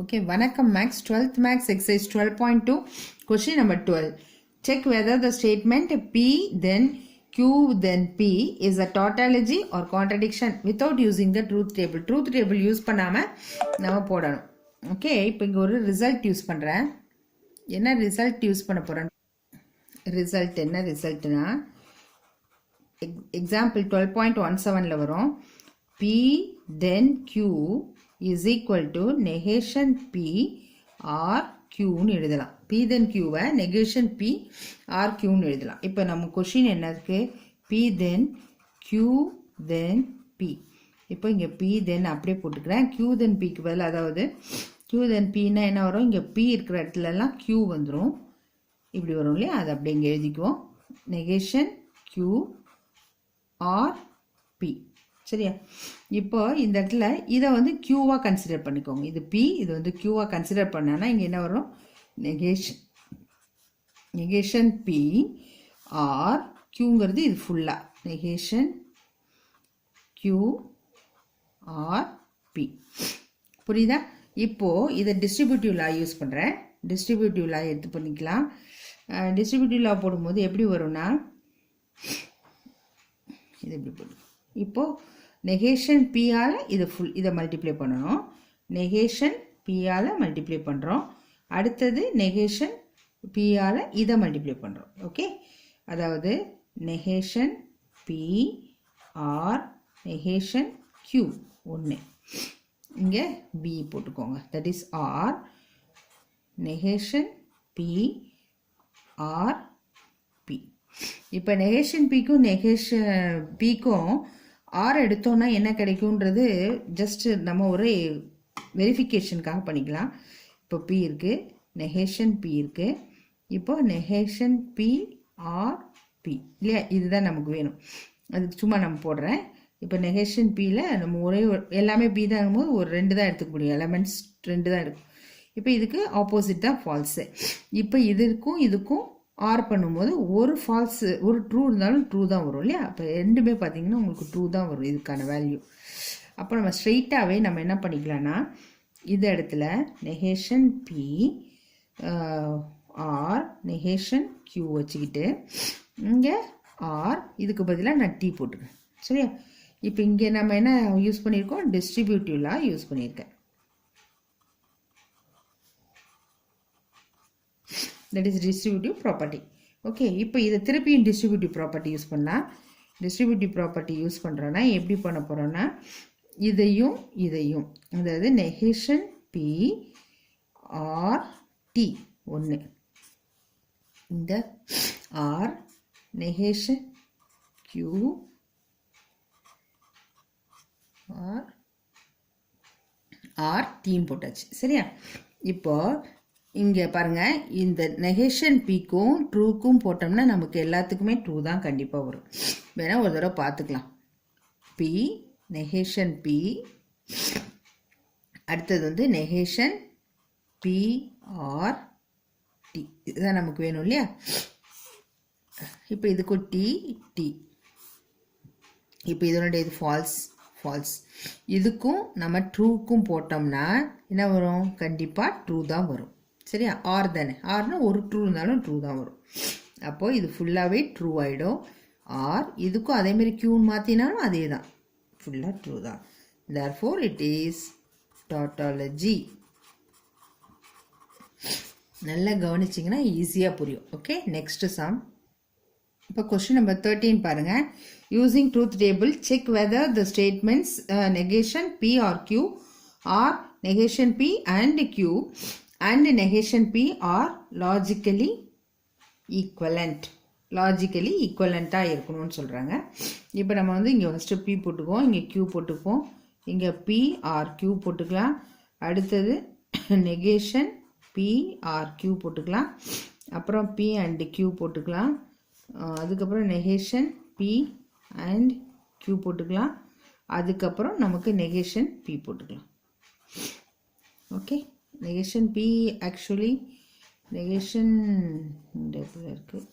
Okay, Vanakkam Max, 12th Max exercise 12.2, question number 12. Check whether the statement P then Q then P is a tautology or contradiction without using the truth table. Truth table use பண்ணாம நம்ம போடணும். Okay, இப்போ இங்க ஒரு result use பண்றேன். என்ன result use பண்ண போறேன்? Result என்ன resultனா example 12.17ல வரும். P then Q is equal to negation P or Q னு எழுதலாம். P then Q why negation P or Q னு எழுதலாம். இப்போ நம்ம question என்ன இருக்கு? P then Q then P. இப்போ இங்க P then அப்படியே போட்டுக்கிறேன். Q then P க்கு பதில், அதாவது Q then P னா என்ன வரும்? இங்க P இருக்கிற இடத்துல எல்லாம் Q வந்துரும். இப்படி வரும் இல்லையா? அது அப்படியே இங்க எழுதிக்குவோம். negation Q or P. சரியா? இப்போ இந்த இடத்துல இதை வந்து Qவா கன்சிடர் பண்ணிக்கோங்க. இது P, இது வந்து Qவா கன்சிடர் பண்ணானா இங்க என்ன வரும்? நெகேஷன் P ஆர் Qங்கிறது இது ஃபுல்லா நெகேஷன் Q ஆர் P. புரியுதா? இப்போ இதை டிஸ்ட்ரிபியூட்டிவ் லா யூஸ் பண்றேன். டிஸ்ட்ரிபியூட்டிவ் லா எடுத்து பண்ணிக்கலாம். டிஸ்ட்ரிபியூட்டிவ் லா போடும்போது எப்படி வரும்னா இது எப்படி போடும்? இப்போ நெகேஷன் P ஆல இது ஃபுல் இதை மல்டிப்ளை பண்ணணும். நெகேஷன் P ஆல மல்டிப்ளை பண்ணுறோம். அடுத்தது நெகேஷன் P ஆல இதை மல்டிப்ளை பண்ணுறோம். ஓகே, அதாவது negation P or negation Q ஒன்று, இங்கே B போட்டுக்கோங்க. That is or negation P or P. இப்போ நெகேஷன் Pக்கும் நெகேஷன் Pக்கும் ஆர் எடுத்தோன்னா என்ன கிடைக்கும்ன்றது ஜஸ்ட் நம்ம ஒரு வெரிஃபிகேஷனுக்காக பண்ணிக்கலாம். இப்போ P இருக்குது, நெகேஷன் P இருக்குது. இப்போ நெகேஷன் P ஆர் P இல்லையா? இதுதான் நமக்கு வேணும். அதுக்கு சும்மா நம்ம போடுறேன். இப்போ நெகேஷன் Pயில் நம்ம ஒரே எல்லாமே P தான் இருக்கும்போது ஒரு 2 தான் எடுத்துக்க முடியும். எலமெண்ட்ஸ் 2 தான் இருக்கும். இப்போ இதுக்கு ஆப்போசிட் தான் ஃபால்ஸு. இப்போ இதுக்கும் இதுக்கும் ஆர் பண்ணும்போது ஒரு ஃபால்ஸ் ஒரு ட்ரூ இருந்தாலும் ட்ரூ தான் வரும் இல்லையா? அப்போ ரெண்டுமே பார்த்தீங்கன்னா உங்களுக்கு ட்ரூ தான் வரும் இதுக்கான வேல்யூ. அப்போ நம்ம ஸ்ட்ரெயிட்டாகவே நம்ம என்ன பண்ணிக்கலாம்னா இந்த இடத்துல negation P or negation Q வச்சுக்கிட்டு இங்கே ஆர் இதுக்கு பதிலாக நான் T போட்டுக்கிறேன். சரியா? இப்போ இங்கே நம்ம என்ன யூஸ் பண்ணியிருக்கோம்? டிஸ்ட்ரிபியூட்டிவ் லா யூஸ் பண்ணியிருக்கேன். that is distributive property. Okay, இப்போ இதை திருப்பியும் distributive property யூஸ் பண்ணலாம். distributive property யூஸ் பண்ணுறோன்னா எப்படி பண்ண போகிறோன்னா இதையும் இதையும், அதாவது நெகேஷன் P ஆர் T ஒன்று, இந்த or negation Q or T போட்டாச்சு. சரியா? இப்போ இங்கே பாருங்கள், இந்த நெகேஷன் Pக்கும் ட்ரூக்கும் போட்டோம்னா நமக்கு எல்லாத்துக்குமே ட்ரூ தான் கண்டிப்பாக வரும். வேணால் ஒரு தடவை பார்த்துக்கலாம். P நெகேஷன் P, அடுத்தது வந்து நெகேஷன் P ஆர் T, இதுதான் நமக்கு வேணும் இல்லையா? இப்போ இதுக்கும் T. இப்போ இதனுடைய இது ஃபால்ஸ். இதுக்கும் நம்ம ட்ரூக்கும் போட்டோம்னா என்ன வரும்? கண்டிப்பாக ட்ரூ தான் வரும். சரியா? ஆர் தானே, ஆர்னா ஒரு ட்ரூ இருந்தாலும் ட்ரூ தான் வரும். அப்போது இது ஃபுல்லாகவே ட்ரூ ஆகிடும். ஆர் இதுக்கும் அதேமாரி க்யூன்னு மாற்றினாலும் அதே தான், ஃபுல்லாக ட்ரூ தான். therefore it is tautology. நல்லா கவனிச்சிங்கன்னா ஈஸியாக புரியும். Okay, next sum. இப்போ கொஸ்டின் நம்பர் 13 பாருங்கள். Using truth table check whether the statements negation P or Q or negation P and Q and negation P are logically equivalent. Logically ஈக்குவலண்ட்டாக இருக்கணும்னு சொல்கிறாங்க. இப்போ நம்ம வந்து இங்கே ஃபஸ்ட்டு P போட்டுக்குவோம், இங்கே Q போட்டுக்குவோம், இங்கே P ஆர் Q போட்டுக்கலாம். அடுத்தது நெகேஷன் P ஆர் Q போட்டுக்கலாம். அப்புறம் P அண்ட் Q போட்டுக்கலாம். அதுக்கப்புறம் நெகேஷன் P அண்ட் Q போட்டுக்கலாம். அதுக்கப்புறம் நமக்கு நெகேஷன் P போட்டுக்கலாம். Okay, negation P actually negation இந்த இடத்துல இருக்குது.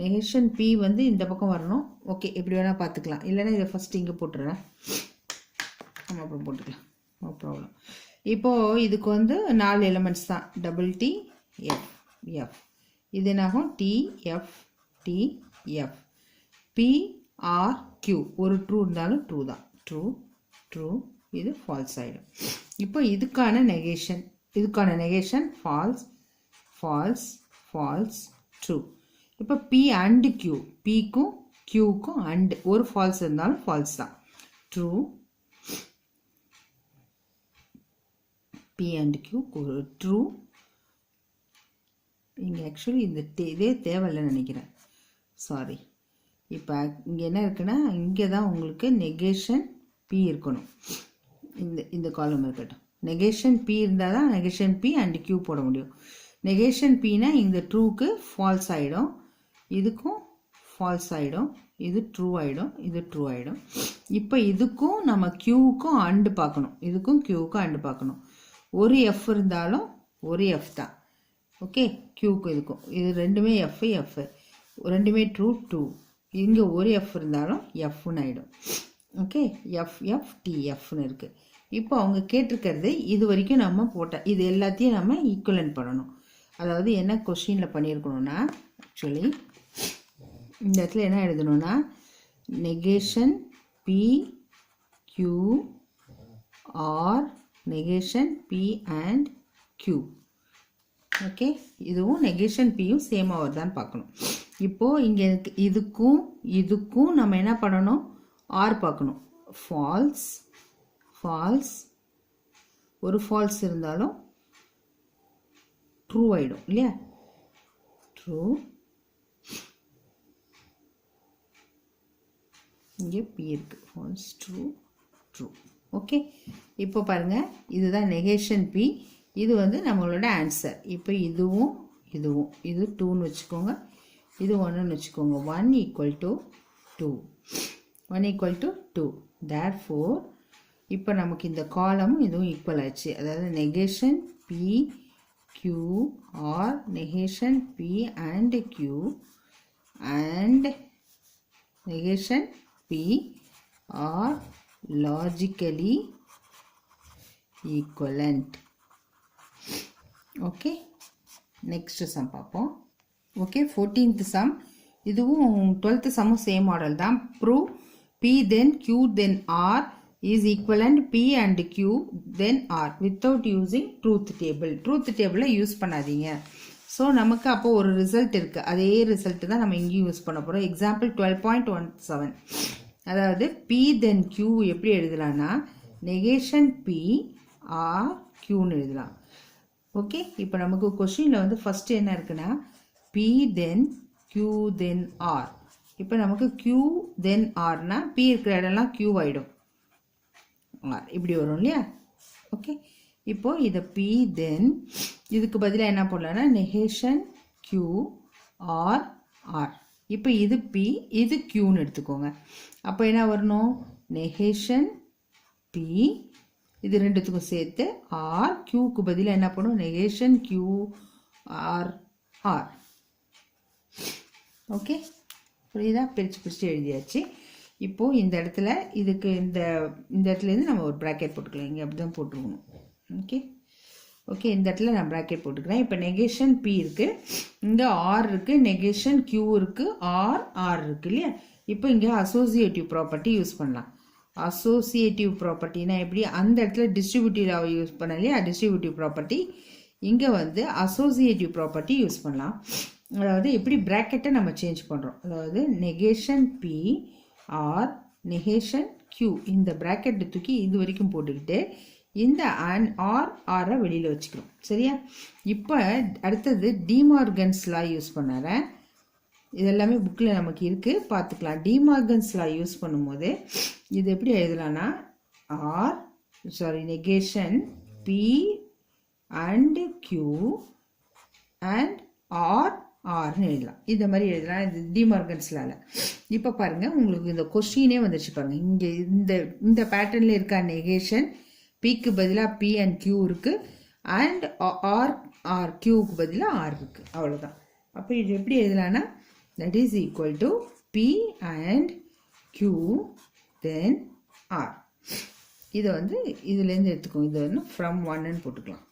நெகேஷன் P வந்து இந்த பக்கம் வரணும். ஓகே, எப்படி வேணால் பார்த்துக்கலாம். இல்லைன்னா இதை ஃபஸ்ட்டு இங்கே போட்டுடுறேன், நம்ம அப்புறம் போட்டுக்கலாம், நோ ப்ராப்ளம். இப்போது இதுக்கு வந்து 4 எலிமெண்ட்ஸ் தான், டபுள் டி எஃப் எஃப். இது என்னாகும், T F T F. P or Q ஒரு ட்ரூ இருந்தாலும் ட்ரூ தான், ட்ரூ ட்ரூ, இது ஃபால்ஸ் ஆகிடும். இப்போ இதுக்கான negation false false false true. இப்போ பி அண்டு கியூ, பிக்கும் கியூக்கும் அண்டு ஒரு ஃபால்ஸ் இருந்தாலும் ஃபால்ஸ் தான், true. P and Q true. இங்கே ஆக்சுவலி இந்த இதே தேவையில்லைன்னு நினைக்கிறேன், சாரி. இப்போ இங்கே என்ன இருக்குன்னா, இங்கே தான் உங்களுக்கு நெகேஷன் பி இருக்கணும், இந்த காலம் இருக்கட்டும். நெகேஷன் பி இருந்தால் தான் நெகேஷன் பி அண்ட் கியூ போட முடியும். நெகேஷன் பின்னா இந்த ட்ரூக்கு ஃபால்ஸ் ஆகிடும், இதுக்கும் ஃபால்ஸ் ஆகிடும், இது ட்ரூ ஆகிடும், இது ட்ரூ ஆகிடும். இப்போ இதுக்கும் நம்ம கியூவுக்கும் அண்டு பார்க்கணும், இதுக்கும் கியூவுக்கும் அண்டு பார்க்கணும். ஒரு எஃப் இருந்தாலும் ஒரு எஃப் தான், ஓகே. கியூக்கும் இதுக்கும் இது ரெண்டுமே எஃப் எஃப், ரெண்டுமே ட்ரூ ட்ரூ. இங்கே ஒரு எஃப் இருந்தாலும் எஃப்னு ஆகிடும், ஓகே. எஃப் எஃப் டி எஃப்னு இருக்குது. இப்போ அவங்க கேட்டிருக்கிறது இது வரைக்கும் நம்ம போட்டால் இது எல்லாத்தையும் நம்ம ஈக்குவலன்ட் பண்ணணும். அதாவது என்ன கொஸ்டினில் பண்ணியிருக்கணும்னா, ஆக்சுவலி இந்த இடத்துல என்ன எழுதணும்னா, negation P Q or negation P and Q, okay. இதுவும் நெகேஷன் பியும் சேமாக வருதான்னு பார்க்கணும். இப்போது இங்கே இதுக்கும் நம்ம என்ன பண்ணணும், ஆர் பார்க்கணும். ஃபால்ஸ் ஃபால்ஸ், ஒரு ஃபால்ஸ் இருந்தாலும் ட்ரூ ஆகிடும் இல்லையா, ட்ரூ. இங்கே பி இருக்குது, ஃபால்ஸ் ட்ரூ ட்ரூ, ஓகே. இப்போ பாருங்கள், இதுதான் நெகேஷன் பி, இது வந்து நம்மளோட ஆன்சர். இப்போ இதுவும் இது 2ன்னு வச்சுக்கோங்க, இது 1ன்னு வச்சுக்கோங்க. 1 equal to 2, 1 equal to 2. Therefore இப்போ நமக்கு இந்த காலமும் இதுவும் ஈக்குவல் ஆச்சு. அதாவது negation P Q or negation P and Q and negation P or logically equivalent. Okay, next sum பார்ப்போம். Okay, 14th sum. இதுவும் 12th சம்மும் சேம் மாடல் தான். Prove P then Q then R is equivalent P and Q then R without using truth table. truth table use பண்ணாதீங்க. So நமக்கு அப்போ ஒரு result இருக்குது, அதே ரிசல்ட் தான் நம்ம இங்கேயும் யூஸ் பண்ண போகிறோம். எக்ஸாம்பிள் 12.17. அதாவது P then Q எப்படி எழுதலாம்னா, நெகேஷன் P R Qன்னு எழுதலாம். ஓகே, இப்போ நமக்கு கொஷினில் வந்து ஃபஸ்ட்டு என்ன இருக்குன்னா, P then Q then R. இப்போ நமக்கு Q then Rனா P இருக்கிற இடம்லாம் Q ஆகிடும், R இப்படி வரும் இல்லையா. ஓகே, இப்போது இதை P then இதுக்கு பதிலாக என்ன போடலான்னா நெகேஷன் Q R R. இப்போ இது P இது Qன்னு எடுத்துக்கோங்க. அப்போ என்ன வரணும், நெகேஷன் P இது ரெண்டுத்துக்கும் சேர்த்து ஆர், கியூக்கு பதிலாக என்ன பண்ணும், negation Q or or. Okay, புரியுதா? பிரித்து எழுதியாச்சு. இப்போது இந்த இடத்துல இதுக்கு இந்த இடத்துலேருந்து நம்ம ஒரு ப்ராக்கெட் போட்டுக்கலாம். இங்கே அப்படி தான் போட்டுருக்கணும். ஓகே ஓகே, இந்த இடத்துல நான் ப்ராக்கெட் போட்டுக்கிறேன். இப்போ நெகேஷன் பி இருக்குது, இங்கே ஆர் இருக்குது, நெகேஷன் கியூ இருக்குது, ஆர் இருக்குது இல்லையா. இப்போ இங்கே அசோசியேட்டிவ் ப்ராப்பர்ட்டி யூஸ் பண்ணலாம். அசோசியேட்டிவ் ப்ராப்பர்ட்டினா எப்படி, அந்த இடத்துல டிஸ்ட்ரிபியூட்டிவ் யூஸ் பண்ண இல்லையா, டிஸ்ட்ரிபியூட்டிவ் ப்ராப்பர்ட்டி. இங்கே வந்து அசோசியேட்டிவ் ப்ராப்பர்ட்டி யூஸ் பண்ணலாம். அதாவது எப்படி ப்ராக்கெட்டை நம்ம சேஞ்ச் பண்ணுறோம். அதாவது negation P or negation Q, இந்த ப்ராக்கெட்டை தூக்கி இது வரைக்கும் போட்டுக்கிட்டு இந்த ஆரை வெளியில் வச்சுக்கிறோம். சரியா? இப்போ அடுத்தது டிமார்கன்ஸ் லா யூஸ் பண்ணுறேன். இதெல்லாமே புக்கில் நமக்கு இருக்குது, பார்த்துக்கலாம். டிமார்கன்ஸ் லா யூஸ் பண்ணும்போது இது எப்படி எழுதலான்னா, negation P and Q and ஆர்னு எழுதலாம். இந்த மாதிரி எழுதலாம். இது டிமார்கன்ஸ் லால. இப்போ பாருங்கள், உங்களுக்கு இந்த கொஸ்டினே வந்துருச்சு பாருங்கள். இங்கே இந்த பேட்டர்னில் இருக்க நெகேஷன் பிக்கு பதிலாக பி அண்ட் கியூ இருக்குது, அண்ட் ஆர் கியூவுக்கு பதிலாக ஆர் இருக்குது. அவ்வளோதான். அப்போ இது எப்படி எழுதலான்னா, that is equal to P and Q then R. இதை வந்து இதுலேருந்து எடுத்துக்கோங்க. இது வந்து ஃப்ரம் 1ன்னு போட்டுக்கலாம்.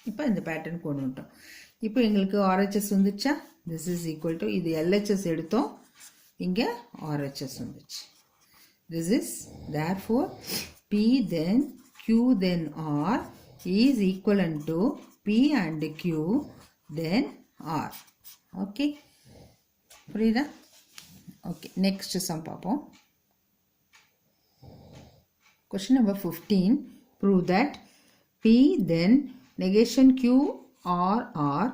இப்போ இந்த பேட்டர்ன் கொண்டு வந்துட்டோம். இப்போ எங்களுக்கு RHS வந்துச்சா? திஸ் இஸ் ஈக்குவல் டு இது LHS எடுத்தோம், இங்கே RHS வந்துச்சு. This is therefore P then Q then R is equivalent to P and Q then R. Okay, புரியுதா? Okay, next sum பார்ப்போம். Question number 15. Prove that P then negation Q or R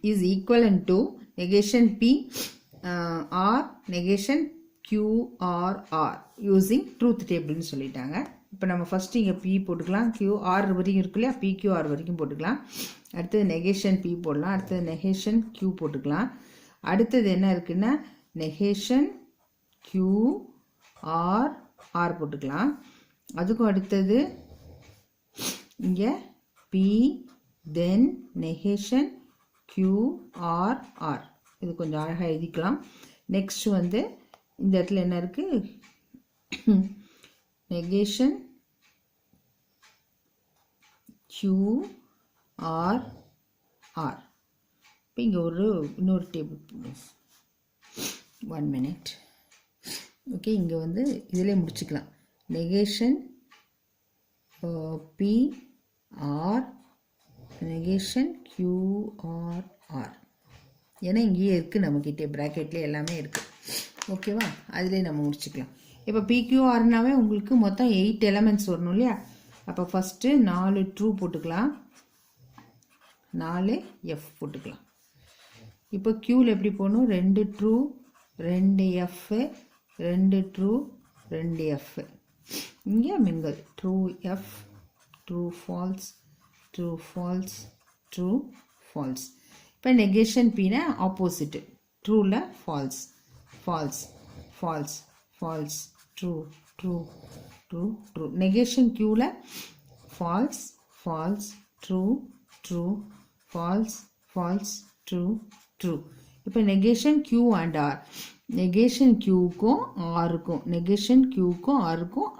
is equivalent to negation P or negation Q or R using truth table னு சொல்லிட்டாங்க. இப்போ நம்ம first இங்கே P போட்டுக்கலாம், Q R வரைக்கும் இருக்கு இல்லையா, PQR வரைக்கும் போட்டுக்கலாம். அடுத்தது நெகேஷன் P போடலாம், அடுத்தது நெகேஷன் Q போட்டுக்கலாம். அடுத்தது என்ன இருக்குன்னா நெகேஷன் Q R R போட்டுக்கலாம். அதுக்கும் அடுத்தது இங்கே P then negation Q R R. இது கொஞ்சம் அழகாக எழுதிக்கலாம். நெக்ஸ்ட் வந்து இந்த இடத்துல என்ன இருக்குது, நெகேஷன் Q R R. இப்போ இங்கே இன்னொரு டேபிள் 1 minute. ஓகே, இங்கே வந்து இதிலே முடிச்சுக்கலாம். Negation P R negation Q R R. ஏன்னா இங்கேயே இருக்குது, நம்மக்கிட்டே ப்ராக்கெட்லேயே எல்லாமே இருக்குது. ஓகேவா, அதிலே நம்ம முடிச்சுக்கலாம். இப்போ PQRனாவே உங்களுக்கு மொத்தம் 8 எலமெண்ட்ஸ் வரணும் இல்லையா. அப்போ ஃபஸ்ட்டு 4 ட்ரூ போட்டுக்கலாம், 4 F போட்டுக்கலாம். இப்போ Qவில் எப்படி போகணும், 2 ட்ரூ 2 F 2 ட்ரூ 2 F. இங்கே மிங்கல் true F true false true false true false. இப்போ நெகேஷன் Pனா ஆப்போசிட்டு, ட்ரூவில் false false false false true true true true. Negation Qவில் false false true true false false true true. இப்போ negation Q and R, negation Qக்கும் Rக்கும், negation Qக்கும் Rக்கும்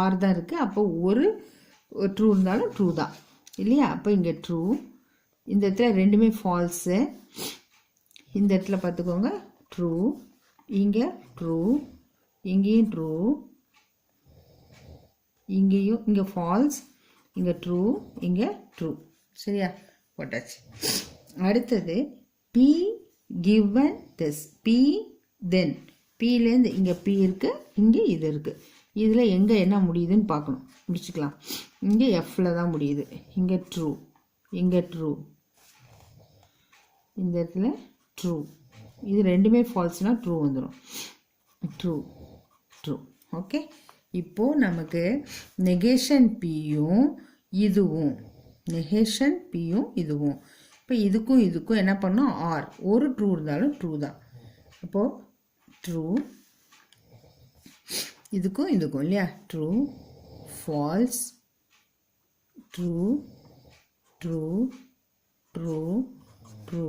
R தான் இருக்குது. அப்போ ஒரு ட்ரூ இருந்தாலும் ட்ரூ தான் இல்லையா. அப்போ இங்கே ட்ரூ, இந்த இடத்துல ரெண்டுமே ஃபால்ஸு, இந்த இடத்துல பார்த்துக்கோங்க ட்ரூ, இங்கே ட்ரூ, இங்கேயும் ட்ரூ, இங்கேயும் இங்கே ஃபால்ஸ், இங்கே ட்ரூ, இங்கே ட்ரூ. சரியா, போட்டாச்சு. அடுத்தது P given this, P then, Pலேருந்து இங்கே P இருக்குது, இங்கே இது இருக்குது. இதில் எங்கே என்ன முடியுதுன்னு பார்க்கணும், முடிச்சுக்கலாம். இங்கே Fல தான் முடியுது, இங்கே ட்ரூ, இங்கே ட்ரூ, இந்த இடத்துல ட்ரூ. இது ரெண்டுமே ஃபால்ஸ்னால் ட்ரூ வந்துடும், ட்ரூ ட்ரூ. ஓகே, இப்போது நமக்கு நெகேஷன் Pயும் இதுவும், நெகேஷன் Pயும் இதுவும், இப்போ இதுக்கும் இதுக்கும் என்ன பண்ணோம், R ஒரு ட்ரூ இருந்தாலும் ட்ரூ தான். அப்போது ட்ரூ, இதுக்கும் இதுக்கும் இல்லையா, true false true true true true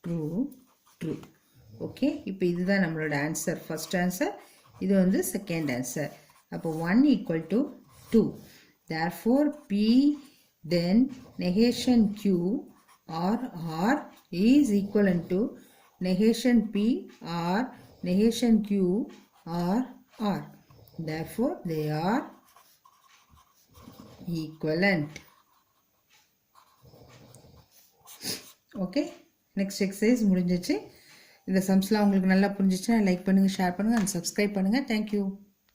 true true. Okay, இப்போ இதுதான் நம்மளோட ஆன்சர், ஃபஸ்ட் ஆன்சர். இது வந்து செகண்ட் ஆன்சர். அப்போ 1 = 2. therefore P then negation Q or R is equivalent to negation P or negation Q or R. therefore they are equivalent. Okay, next exercise முடிஞ்சிச்சு. இந்த சம்ஸ்லாம் உங்களுக்கு நல்லா புரிஞ்சிச்சுன்னா லைக் பண்ணுங்கள், ஷேர் பண்ணுங்கள் and subscribe பண்ணுங்கள். தேங்க்யூ.